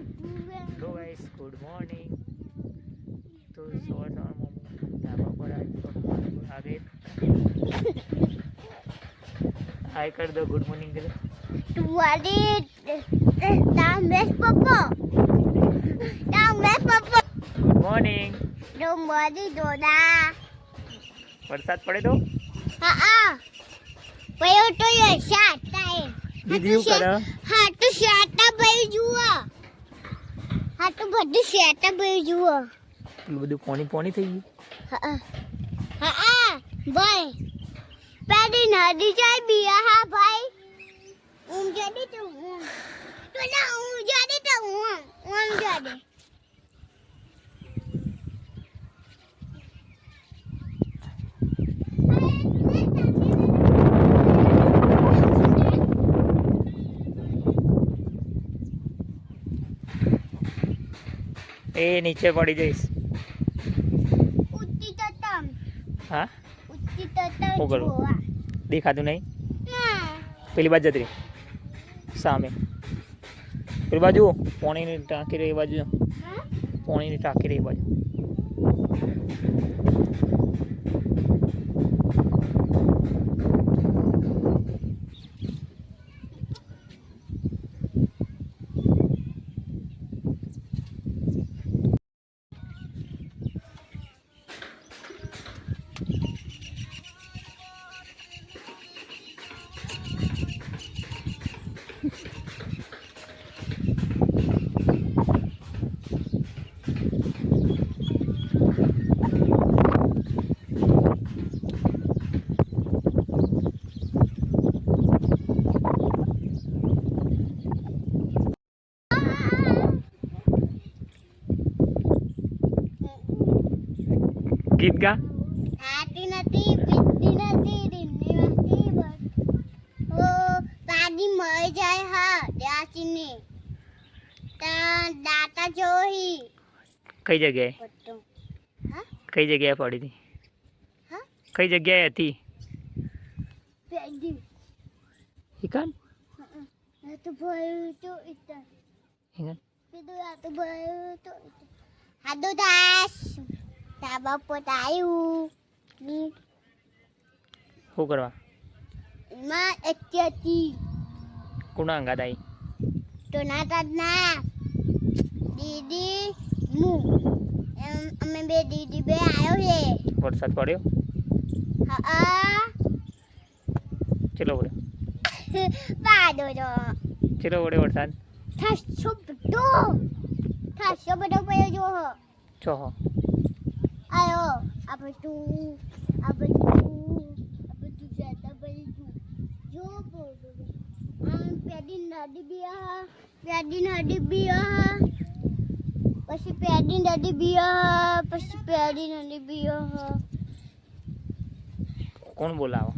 Hello guys, good morning. તો સવારમાં ધાબા પર આગે હાય कर दो, गुड मॉर्निंग करो. तुम्हारी नाम बेस पप्पा गुड मॉर्निंग. तुम्हारी दोदा વરસાદ પડે તો હા પયો તો એ શાટા એ દીદી શું કરે? હા તો શાટા ભાઈ જુઓ, હા તો બધું શાટા ભાઈ જુઓ. એટલું બધું પાણી પાણી થઈ ગયું. હા ભાઈ પેલી નદી જાય બિયા. હા ભાઈ ઊંઘ જડી તો ઊંઘ તો ના ઊંઘ જડી તો ઊંઘ જડી. એ નીચે પડી જઈશ. ઉત્તી તતમ હા ઉત્તી તતમ શું કરું? જોવા દેખાતું નહીં. ના પેલી બાજુ જતી રહી સામે. પેલી બાજુ પાણીની ટાંકી રહી, એ બાજુ પાણીની ટાંકી રહી, એ બાજુ. ગીત ગા. આતી નથી પીતી નથી દિનની વાતી બસ ઓ પાડી મળી જાય. હા દાચીને તા દાતા જોહી કઈ જગ્યાએ પટ્ટો. હા કઈ જગ્યાએ પડી હતી? હા કઈ જગ્યાએ હતી? પેડી ઈકાન આ તો ભયું તો ઇતર ઈકાન કીધું આ તો ભયું તો ઇતર. હાદો દાસ તાબા પોતાયું ની શું કરવા? માં અત્યાતી કુણા અંગાત આવી? તો ના તાદના દીદી મુ એમ અમે બે દીદી બે આવ્યો છે. વરસાદ પડ્યો? હા ચલો વડે પાડો તો ચલો વડે વરસાદ થાસો બધો પડ્યો જો હો છો આયો આ બધું જાતા બધું જો બોલો આમ પેડી નદી બિયા પછી પેડી નદી બિયા કોણ બોલાવો?